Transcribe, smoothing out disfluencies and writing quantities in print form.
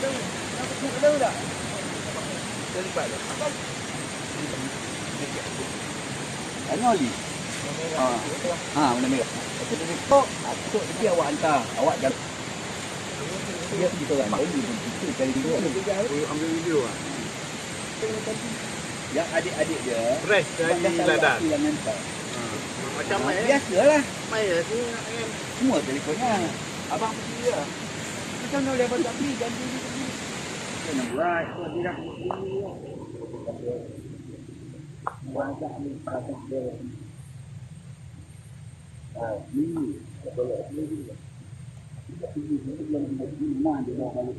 Ada tak? Terlibat tak? Tanya Oli. Mana merah. Tok dia awak hantar. Awak jangan. Dia kita orang mahu itu kali dua. Ambil video ah. Yang adik-adik dia Fresh dari ladang. Macam main. Biasalah. Main sini kan. Semua telefonnya. Abang pergi dia. Macam mana boleh abang tak beli ganti ni. Kena buat tu tidak beli. Banyak ni kata dia. Ni boleh beli. Ini belum mana dia bawa balik.